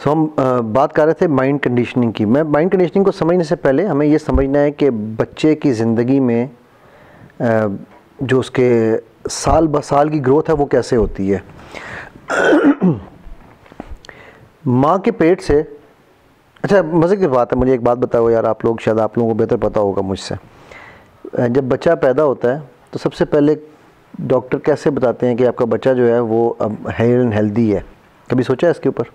हम बात कर रहे थे माइंड कंडीशनिंग की। मैं माइंड कंडीशनिंग को समझने से पहले हमें ये समझना है कि बच्चे की ज़िंदगी में जो उसके साल ब साल की ग्रोथ है वो कैसे होती है। माँ के पेट से, अच्छा मज़े की बात है, मुझे एक बात बताओ यार, आप लोग शायद आप लोगों को बेहतर पता होगा मुझसे। जब बच्चा पैदा होता है तो सबसे पहले डॉक्टर कैसे बताते हैं कि आपका बच्चा जो है वो अब हेल्दी है? कभी सोचा है इसके ऊपर?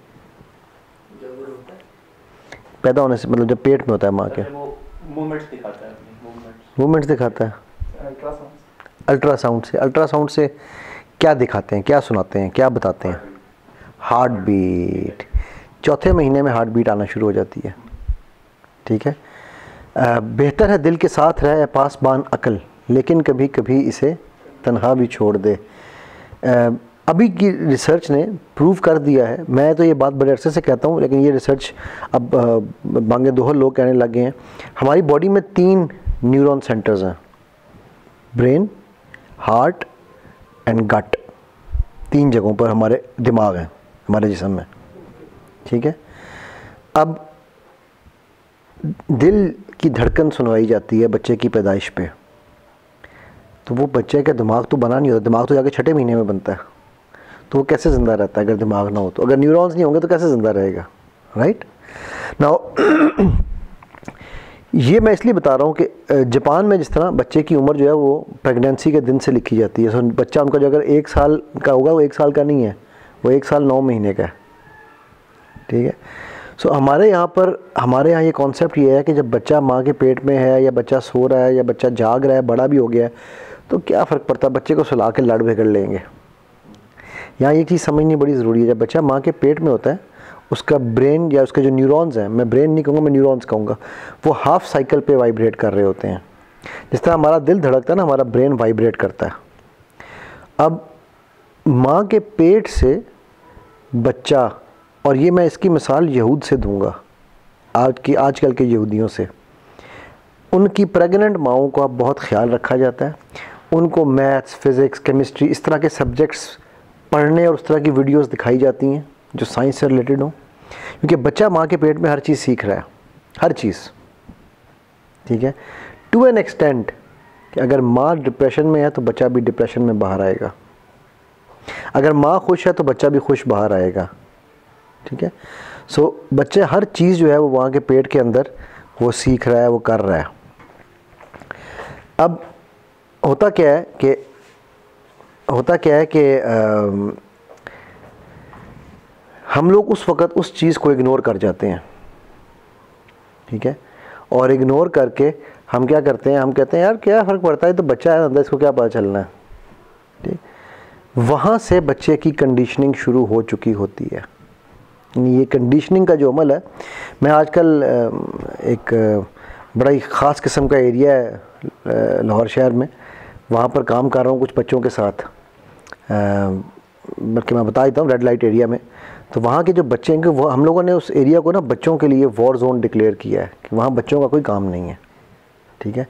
पैदा होने से मतलब जब पेट में होता है माँ के, मूवमेंट्स दिखाता है, मूवमेंट्स दिखाता है अल्ट्रासाउंड से। अल्ट्रासाउंड से क्या दिखाते हैं, क्या सुनाते हैं, क्या बताते हैं? Heart beat. चौथे महीने में हार्ट बीट आना शुरू हो जाती है, ठीक है। बेहतर है दिल के साथ रहे पासबान अकल, लेकिन कभी कभी इसे तन्हा भी छोड़ दे। अभी की रिसर्च ने प्रूव कर दिया है, मैं तो ये बात बड़े अरसे से कहता हूँ, लेकिन ये रिसर्च अब बांगे दोहर लोग कहने लगे हैं। हमारी बॉडी में 3 न्यूरॉन सेंटर्स हैं, ब्रेन, हार्ट एंड गट। 3 जगहों पर हमारे दिमाग हैं हमारे जिस्म में, ठीक है। अब दिल की धड़कन सुनवाई जाती है बच्चे की पैदाइश पे, तो वो बच्चे का दिमाग तो बना नहीं होता, दिमाग तो जाके 6ठे महीने में बनता है। तो वो कैसे ज़िंदा रहता है अगर दिमाग ना हो तो? अगर न्यूरॉन्स नहीं होंगे तो कैसे ज़िंदा रहेगा, राइट नाउ। ये मैं इसलिए बता रहा हूँ कि जापान में जिस तरह बच्चे की उम्र जो है वो प्रेगनेंसी के दिन से लिखी जाती है। सो बच्चा उनका जो अगर 1 साल का होगा वो 1 साल का नहीं है, वो 1 साल 9 महीने का है, ठीक है। सो हमारे यहाँ ये कॉन्सेप्ट ये है कि जब बच्चा माँ के पेट में है, या बच्चा सो रहा है, या बच्चा जाग रहा है, बड़ा भी हो गया है, तो क्या फ़र्क पड़ता है, बच्चे को सुला के लड़ भिगड़ लेंगे। यहाँ ये चीज़ समझनी बड़ी ज़रूरी है। जब बच्चा माँ के पेट में होता है, उसका ब्रेन या उसके जो न्यूरॉन्स हैं, मैं ब्रेन नहीं कहूँगा, मैं न्यूरॉन्स कहूँगा, वो हाफ साइकिल पे वाइब्रेट कर रहे होते हैं। जिस तरह हमारा दिल धड़कता है ना, हमारा ब्रेन वाइब्रेट करता है। अब माँ के पेट से बच्चा, और ये मैं इसकी मिसाल यहूद से दूंगा, आजकल के यहूदियों से। उनकी प्रेग्नेंट माओं का बहुत ख्याल रखा जाता है, उनको मैथ्स, फिज़िक्स, केमिस्ट्री, इस तरह के सब्जेक्ट्स पढ़ने और उस तरह की वीडियोस दिखाई जाती हैं जो साइंस से रिलेटेड हो, क्योंकि बच्चा माँ के पेट में हर चीज़ सीख रहा है, हर चीज़, ठीक है। टू एन एक्सटेंट कि अगर माँ डिप्रेशन में है तो बच्चा भी डिप्रेशन में बाहर आएगा, अगर माँ खुश है तो बच्चा भी खुश बाहर आएगा, ठीक है। सो बच्चे हर चीज़ जो है वो वहाँ के पेट के अंदर वो सीख रहा है, वो कर रहा है। अब होता क्या है कि हम लोग उस वक़्त उस चीज़ को इग्नोर कर जाते हैं, ठीक है। और इग्नोर करके हम क्या करते हैं, हम कहते हैं यार क्या फ़र्क पड़ता है, तो बच्चा है अंदर, इसको क्या पता चलना है, ठीक। वहाँ से बच्चे की कंडीशनिंग शुरू हो चुकी होती है। ये कंडीशनिंग का जो अमल है, मैं आजकल एक बड़ा ही ख़ास किस्म का एरिया है लाहौर शहर में, वहाँ पर काम कर रहा हूँ कुछ बच्चों के साथ, बल्कि मैं बता देता हूँ, रेड लाइट एरिया में। तो वहाँ के जो बच्चे हैं, वो हम लोगों ने उस एरिया को ना बच्चों के लिए वॉर जोन डिक्लेयर किया है कि वहाँ बच्चों का कोई काम नहीं है, ठीक है।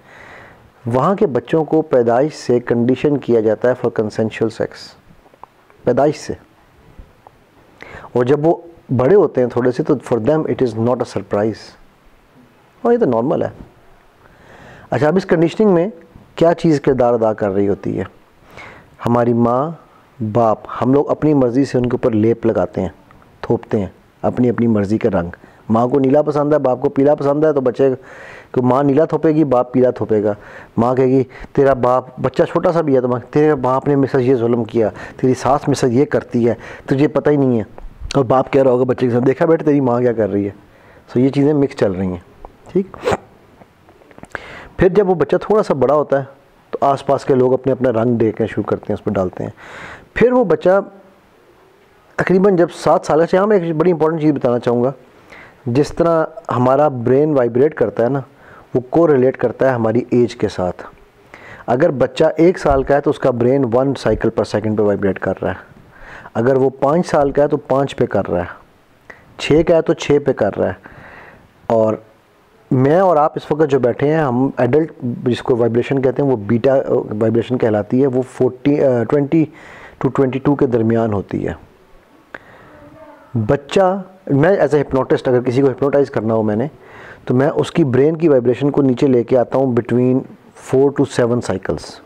वहाँ के बच्चों को पैदाइश से कंडीशन किया जाता है फॉर कंसेंशुअल सेक्स, पैदाइश से। और जब वो बड़े होते हैं थोड़े से, तो for them it is not a surprise, और ये तो नॉर्मल है। अच्छा, अब इस कंडीशनिंग में क्या चीज़ किरदार अदा कर रही होती है? हमारी माँ बाप, हम लोग अपनी मर्ज़ी से उनके ऊपर लेप लगाते हैं, थोपते हैं अपनी अपनी मर्ज़ी का रंग। माँ को नीला पसंद है, बाप को पीला पसंद है, तो बच्चे को माँ नीला थोपेगी, बाप पीला थोपेगा। माँ कहेगी तेरा बाप, बच्चा छोटा सा भी है तो माँ, तेरे बाप ने मेरे साथ ये जुल्म किया, तेरी सास मेरे साथ ये करती है, तुझे पता ही नहीं है। और बाप कह रहा होगा बच्चे के साथ, देखा बेटे तेरी माँ क्या कर रही है। सो ये चीज़ें मिक्स चल रही हैं, ठीक। फिर जब वो बच्चा थोड़ा सा बड़ा होता है तो आसपास के लोग अपने अपना रंग देखना शुरू करते हैं, उस पर डालते हैं। फिर वो बच्चा तकरीबन जब 7 साल का, यहाँ मैं एक बड़ी इंपॉर्टेंट चीज़ बताना चाहूँगा, जिस तरह हमारा ब्रेन वाइब्रेट करता है ना, वो को रिलेट करता है हमारी एज के साथ। अगर बच्चा 1 साल का है तो उसका ब्रेन 1 साइकिल पर सेकंड पे वाइब्रेट कर रहा है, अगर वो 5 साल का है तो 5 पे कर रहा है, 6 का है तो 6 पे कर रहा है। और मैं और आप इस वक्त जो बैठे हैं, हम एडल्ट जिसको वाइब्रेशन कहते हैं, वो बीटा वाइब्रेशन कहलाती है, वो 20 to 22 के दरमियान होती है। बच्चा मैं एज ए हिप्नोटिस्ट अगर किसी को हिप्नोटाइज करना हो मैंने, तो मैं उसकी ब्रेन की वाइब्रेशन को नीचे लेके आता हूँ between 4 to 7 cycles.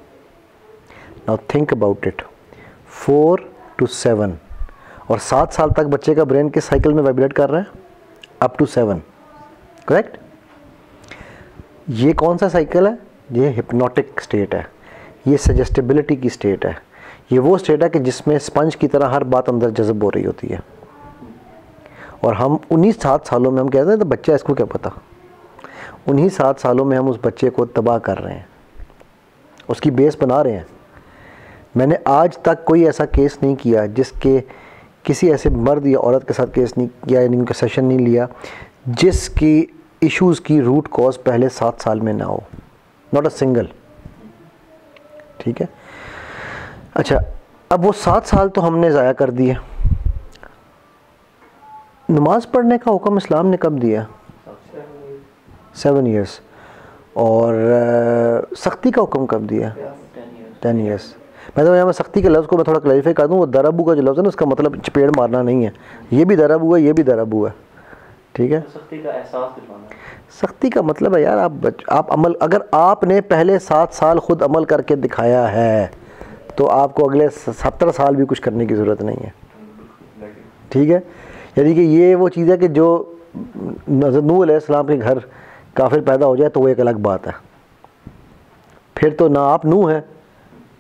Now think about it, 4 to 7, और 7 साल तक बच्चे का ब्रेन किस साइकिल में वाइब्रेट कर रहा है? Up to 7, correct? ये कौन सा साइकिल है? ये हिप्नोटिक स्टेट है, ये सजेस्टेबिलिटी की स्टेट है, ये वो स्टेट है कि जिसमें स्पंज की तरह हर बात अंदर जज़ब हो रही होती है। और हम उन्हीं 7 सालों में हम कहते हैं तो बच्चा इसको क्या पता, उन्हीं 7 सालों में हम उस बच्चे को तबाह कर रहे हैं, उसकी बेस बना रहे हैं। मैंने आज तक कोई ऐसा केस नहीं किया जिसके किसी ऐसे मर्द या औरत के साथ केस नहीं किया, यानी उनका सेशन नहीं लिया जिसकी इश्यूज़ की रूट कॉज पहले 7 साल में ना हो, नॉट अ सिंगल। ठीक है, अच्छा अब वो 7 साल तो हमने ज़ाया कर दिए। नमाज़ पढ़ने का हुक्म इस्लाम ने कब दिया? 7 ईयर्स। और सख्ती का हुक्म कब दिया? 10 ईयर्स। मैं तो यहाँ सख्ती के लफ्ज़ को मैं थोड़ा क्लैरिफाई कर दूँ, वो दरबू का जो लफ्ज़ है ना उसका मतलब चपेड़ मारना नहीं है, ये भी दरबू है, ये भी दरबू है। ठीक है, सख्ती का एहसास दिलाना। सख्ती का मतलब है यार आप अमल, अगर आपने पहले 7 साल खुद अमल करके दिखाया है तो आपको अगले 70 साल भी कुछ करने की ज़रूरत नहीं है। ठीक है, यानी कि ये वो चीज़ है कि जो हज़रत नूह अलैहिस्सलाम के घर काफिर पैदा हो जाए तो वो एक अलग बात है, फिर तो ना आप नूह हैं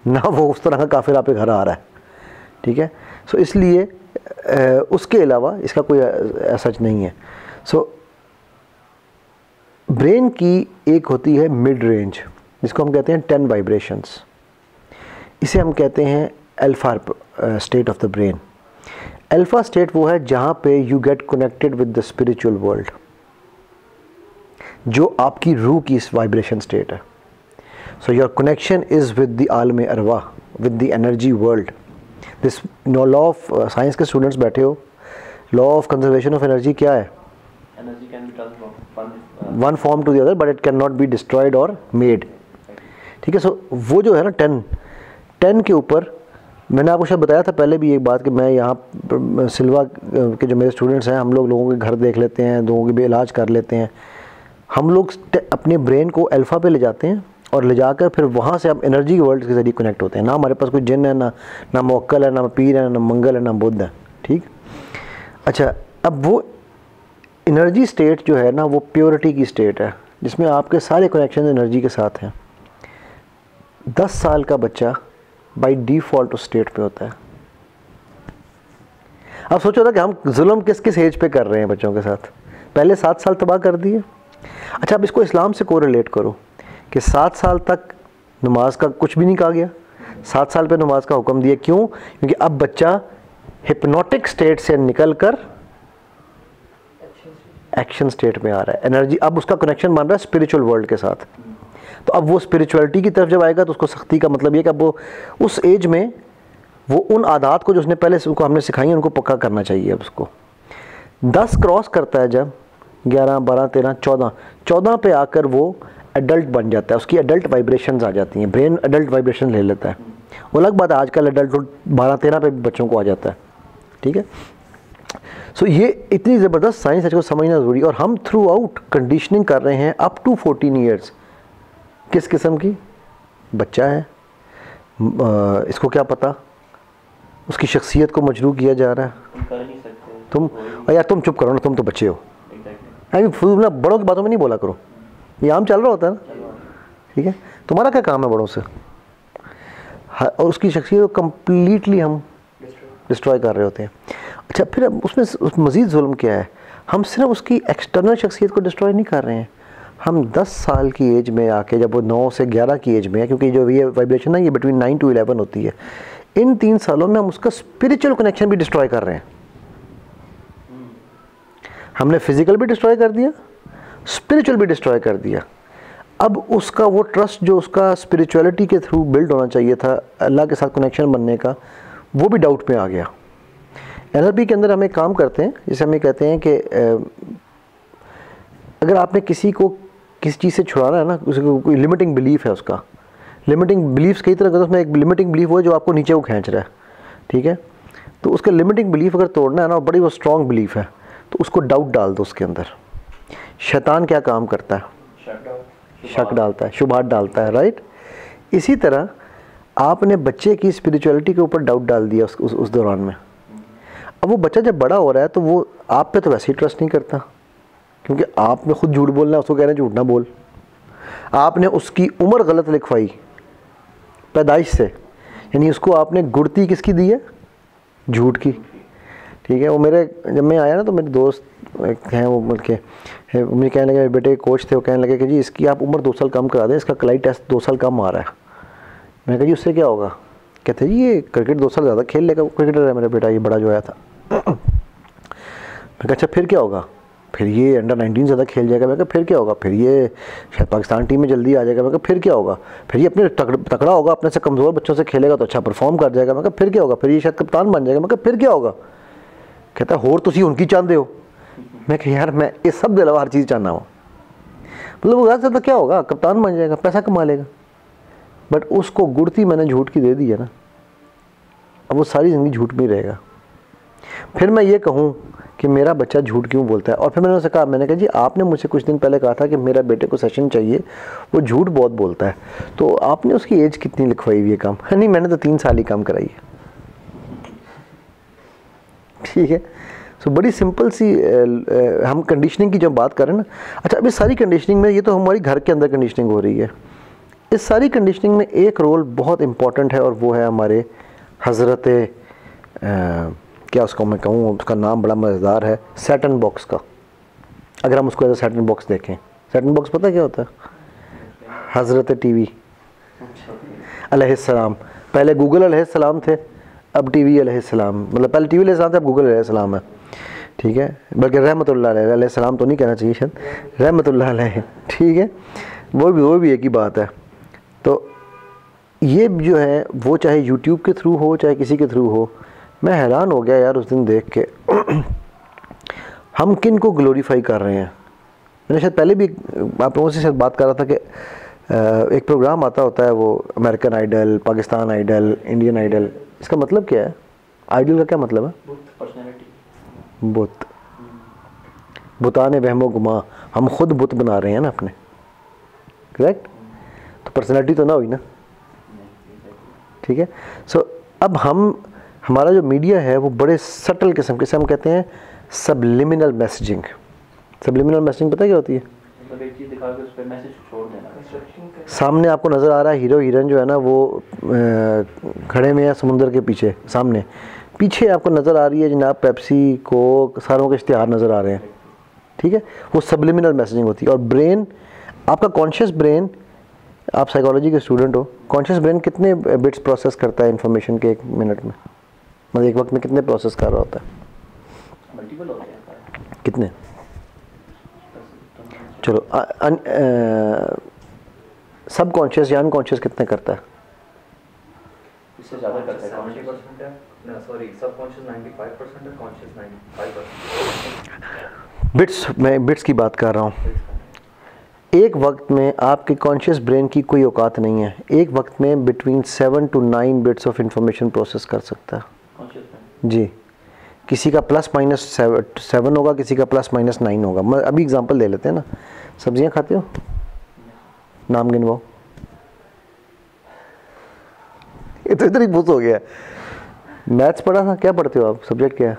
ना वो उस तरह का काफिर आपके घर आ रहा है। ठीक है, सो इसलिए उसके अलावा इसका कोई सच नहीं है। सो ब्रेन की एक होती है मिड रेंज, जिसको हम कहते हैं 10 वाइब्रेशंस, इसे हम कहते हैं alpha state of the brain. Alpha state वो है जहाँ पे you get connected with the spiritual world, जो आपकी रूह की इस वाइब्रेशन स्टेट है। So your connection is with the आलम अरवा, with the energy world. This law of science के स्टूडेंट्स बैठे हो, law of conservation of energy क्या है? Energy can be transform one form to the other but it can not be destroyed और made. ठीक है, सो वो जो है ना 10 के ऊपर, मैंने आपको शायद बताया था पहले भी एक बात कि मैं यहाँ सिल्वा के जो मेरे स्टूडेंट्स हैं, हम लोगों के घर देख लेते हैं, लोगों के भी इलाज कर लेते हैं। हम लोग अपने ब्रेन को अल्फ़ा पे ले जाते हैं और ले जाकर फिर वहाँ से हम एनर्जी के वर्ल्ड के ज़रिए कनेक्ट होते हैं। ना हमारे पास कोई जिन है, ना मुवक्कल है, ना पीर है, ना मंगल है, ना बुद्ध है। ठीक, अच्छा अब वो एनर्जी स्टेट जो है ना वो प्योरिटी की स्टेट है, जिसमें आपके सारे कनेक्शन एनर्जी के साथ हैं। 10 साल का बच्चा बाय डिफ़ॉल्ट उस स्टेट पे होता है। अब सोचो ना कि हम जुल्म किस किस एज पे कर रहे हैं बच्चों के साथ, पहले 7 साल तबाह कर दिए। अच्छा अब इसको इस्लाम से कोरिलेट करो कि 7 साल तक नमाज का कुछ भी नहीं कहा गया, 7 साल पे नमाज का हुक्म दिया। क्यों? क्योंकि अब बच्चा हिप्नोटिक स्टेट से निकल कर एक्शन स्टेट में आ रहा है। एनर्जी, अब उसका कनेक्शन बन रहा है स्पिरिचुअल वर्ल्ड के साथ। तो अब वो स्पिरिचुअलिटी की तरफ जब आएगा तो उसको सख्ती का मतलब ये कि अब वो उस एज में वो उन आदत को जो उसने पहले उनको हमने सिखाई है उनको पक्का करना चाहिए। अब उसको 10 क्रॉस करता है जब 11, 12, 13, 14 पे आकर वो एडल्ट बन जाता है, उसकी एडल्ट वाइब्रेशंस आ जाती हैं, ब्रेन एडल्ट वाइब्रेशन ले लेता है। वो अलग बात है, आजकल एडल्टहुड 12-13 पे भी बच्चों को आ जाता है। ठीक है, सो ये इतनी ज़बरदस्त साइंस है इसको समझना ज़रूरी है। और हम थ्रू आउट कंडीशनिंग कर रहे हैं अप टू 14 ईयर्स। किस किस्म की? बच्चा है, इसको क्या पता, उसकी शख्सियत को मजरूह किया जा रहा है। कर नहीं सकते तुम यार तुम चुप करो ना, तुम तो बच्चे हो। आई मीन फूल बड़ों की बातों में नहीं बोला करो, ये आम चल रहा होता है ना। ठीक है, तुम्हारा क्या काम है बड़ों से? और उसकी शख्सियत को कम्प्लीटली हम डिस्ट्रॉय कर रहे होते हैं। अच्छा फिर उसमें मज़ीद जुल्म क्या है? हम सिर्फ उसकी एक्सटर्नल शख्सियत को डिस्ट्रॉय नहीं कर रहे हैं, हम 10 साल की एज में आके, जब वो 9 से 11 की एज में है, क्योंकि जो ये वाइब्रेशन है ये बिटवीन 9 to 11 होती है, इन 3 सालों में हम उसका स्पिरिचुअल कनेक्शन भी डिस्ट्रॉय कर रहे हैं। हमने फिजिकल भी डिस्ट्रॉय कर दिया, स्पिरिचुअल भी डिस्ट्रॉय कर दिया। अब उसका वो ट्रस्ट जो उसका स्पिरिचुअलिटी के थ्रू बिल्ड होना चाहिए था, अल्लाह के साथ कनेक्शन बनने का, वो भी डाउट में आ गया। NLP के अंदर हम एक काम करते हैं जिसे हम ये कहते हैं कि अगर आपने किसी को किसी चीज़ से छुड़ाना है ना, उसको कोई लिमिटिंग बिलीफ है, उसका लिमिटिंग बिलीफ्स कई तरह का, उसमें एक लिमिटिंग बिलीफ वो है जो आपको नीचे को खींच रहा है। ठीक है, तो उसका लिमिटिंग बिलीफ अगर तोड़ना है ना, बड़ी वो स्ट्रॉन्ग बिलीफ है, तो उसको डाउट डाल दो उसके अंदर। शैतान क्या काम करता है? शक डालता है, शुबहात डालता है, राइट। इसी तरह आपने बच्चे की स्पिरिचुअलिटी के ऊपर डाउट डाल दिया उस दौरान में। अब वो बच्चा जब बड़ा हो रहा है तो वो आप पे तो वैसे ही ट्रस्ट नहीं करता, क्योंकि आपने खुद झूठ बोलना है, उसको कह रहे हैं झूठ ना बोल। आपने उसकी उम्र गलत लिखवाई पैदाइश से, यानी उसको आपने गुड़ती किसकी दी है? झूठ की। ठीक है, वो मेरे जब मैं आया ना तो मेरे दोस्त हैं, वो बल्कि मुझे कहने लगे, बेटे कोच थे, वो कहने लगे कि जी इसकी आप उम्र 2 साल कम करा दें, इसका कलाई टेस्ट 2 साल कम आ रहा है। मैंने कहा जी उससे क्या होगा? कहते जी ये क्रिकेट 2 साल ज़्यादा खेल लेगा, वो क्रिकेटर है मेरा बेटा, ये बड़ा जो आया था। मैं कहा अच्छा फिर क्या होगा? फिर ये अंडर 19 ज़्यादा खेल जाएगा। मैं कहा फिर क्या होगा? फिर ये शायद पाकिस्तान टीम में जल्दी आ जाएगा। मैं कहा फिर क्या होगा? फिर ये अपने तकड़ा होगा, अपने से कमज़ोर बच्चों से खेलेगा तो अच्छा परफॉर्म कर जाएगा। मैं कहा फिर क्या होगा? फिर ये शायद कप्तान बन जाएगा। मैं कहा फिर क्या होगा? कहता होर तुसी उनकी चाहते हो। मैं कहा यार मैं इस सब के अलावा हर चीज़ चाहना हूँ। मतलब वो ज़्यादा क्या होगा? कप्तान बन जाएगा, पैसा कमा लेगा। बट उसको गुड़ती मैंने झूठ की दे दी है ना, अब वो सारी ज़िंदगी झूठ में ही रहेगा। फिर मैं ये कहूँ कि मेरा बच्चा झूठ क्यों बोलता है, और फिर मैंने उससे कहा, मैंने कहा जी आपने मुझसे कुछ दिन पहले कहा था कि मेरा बेटे को सेशन चाहिए, वो झूठ बहुत बोलता है, तो आपने उसकी एज कितनी लिखवाई हुई है काम? नहीं मैंने तो 3 साल ही काम कराई है। ठीक है, सो बड़ी सिंपल सी हम कंडीशनिंग की जब बात करें ना, अच्छा अब इस सारी कंडीशनिंग में, ये तो हमारी घर के अंदर कंडीशनिंग हो रही है, इस सारी कंडीशनिंग में एक रोल बहुत इम्पॉर्टेंट है, और वो है हमारे हज़रत क्या उसको मैं कहूँ, उसका नाम बड़ा मज़ेदार है, सैटर्न बॉक्स का। अगर हम उसको एज अ सैटर्न बॉक्स देखें, सैटर्न बॉक्स पता क्या होता है? हज़रत टीवी अलैहिस्सलाम। पहले गूगल अलैहिस्सलाम थे, अब टीवी अलैहिस्सलाम, मतलब पहले टीवी अलैहिस्सलाम थे, अब गूगल अलैहिस्सलाम है। ठीक है, बल्कि रहमतुल्लाह अलैहिस्सलाम तो नहीं कहना चाहिए शायद, रहमतुल्लाह अलैहि। ठीक है, वो भी एक ही बात है। तो ये जो है वो चाहे यूट्यूब के थ्रू हो चाहे किसी के थ्रू हो, मैं हैरान हो गया यार उस दिन देख के हम किन को ग्लोरीफाई कर रहे हैं। मैंने शायद पहले भी आप लोगों से शायद बात कर रहा था कि एक प्रोग्राम आता होता है वो American idol, Pakistan idol, Indian idol. इसका मतलब क्या है? आइडल का क्या मतलब है? बुत, बुताने वहमो गुमा, हम खुद बुत बना रहे हैं ना अपने, करेक्ट? तो पर्सनैलिटी तो ना हुई ना। ठीक है, सो अब हमारा जो मीडिया है वो बड़े सटल किस्म के, हम कहते हैं सबलिमिनल मैसेजिंग। सबलिमिनल मैसेजिंग पता क्या होती है? मतलब एक चीज़ दिखा के उस पे मैसेज छोड़ देना। सामने आपको नज़र आ रहा है हीरो हीरोइन जो है ना वो खड़े में है समुंदर के पीछे, सामने पीछे आपको नज़र आ रही है जनाब पेप्सी, कोक, सारों के इश्तिहार नज़र आ रहे हैं। ठीक है, वो सबलिमिनल मैसेजिंग होती है। और ब्रेन, आपका कॉन्शियस ब्रेन, आप साइकोलॉजी के स्टूडेंट हो, कॉन्शियस ब्रेन कितने बिट्स प्रोसेस करता है इन्फॉर्मेशन के 1 मिनट में? मतलब एक वक्त में कितने प्रोसेस कर रहा होता है? मल्टीपल होते हैं। कितने? चलो सब कॉन्शियस या अनकॉन्शियस कितने करता है? इससे ज़्यादा करता है। 70% है, ना सॉरी, सबकॉन्शियस 95% है, कॉन्शियस 95%। बिट्स, मैं बिट्स की बात कर रहा हूँ। एक वक्त में आपके कॉन्शियस ब्रेन की कोई औकात नहीं है, एक वक्त में between 7 to 9 bits of information process कर सकता है जी। किसी का +- 7 होगा, किसी का +- 9 होगा। मैं अभी एग्जांपल ले लेते हैं ना। सब्जियां खाते हो? नाम गिनवाओ। ये तो इधर ही भूत हो गया। मैथ्स पढ़ा था? क्या पढ़ते हो आप? सब्जेक्ट क्या है?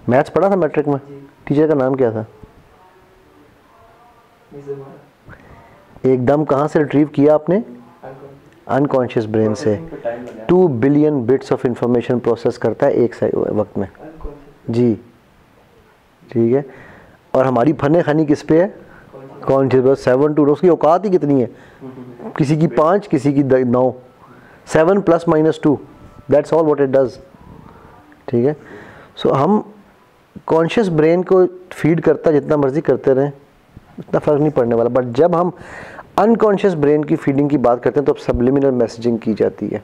मैथ्स पढ़ा था मैट्रिक में? टीचर का नाम क्या था? एकदम कहाँ से रिट्रीव किया आपने? अनकॉन्शियस ब्रेन से। 2 billion bits of information process करता है एक वक्त में जी। ठीक है, और हमारी फने खानी किस पे है? कॉन्शियस। बस 7 to, उसकी औकात ही कितनी है? किसी की 5, किसी की 9। 7 + -2, that's all what it does. ठीक है, सो हम कॉन्शियस ब्रेन को फीड करता जितना मर्जी करते रहें, इतना फ़र्क नहीं पड़ने वाला। बट जब हम अनकॉन्शियस ब्रेन की फीडिंग की बात करते हैं तो अब सबलिमिनल मैसेजिंग की जाती है।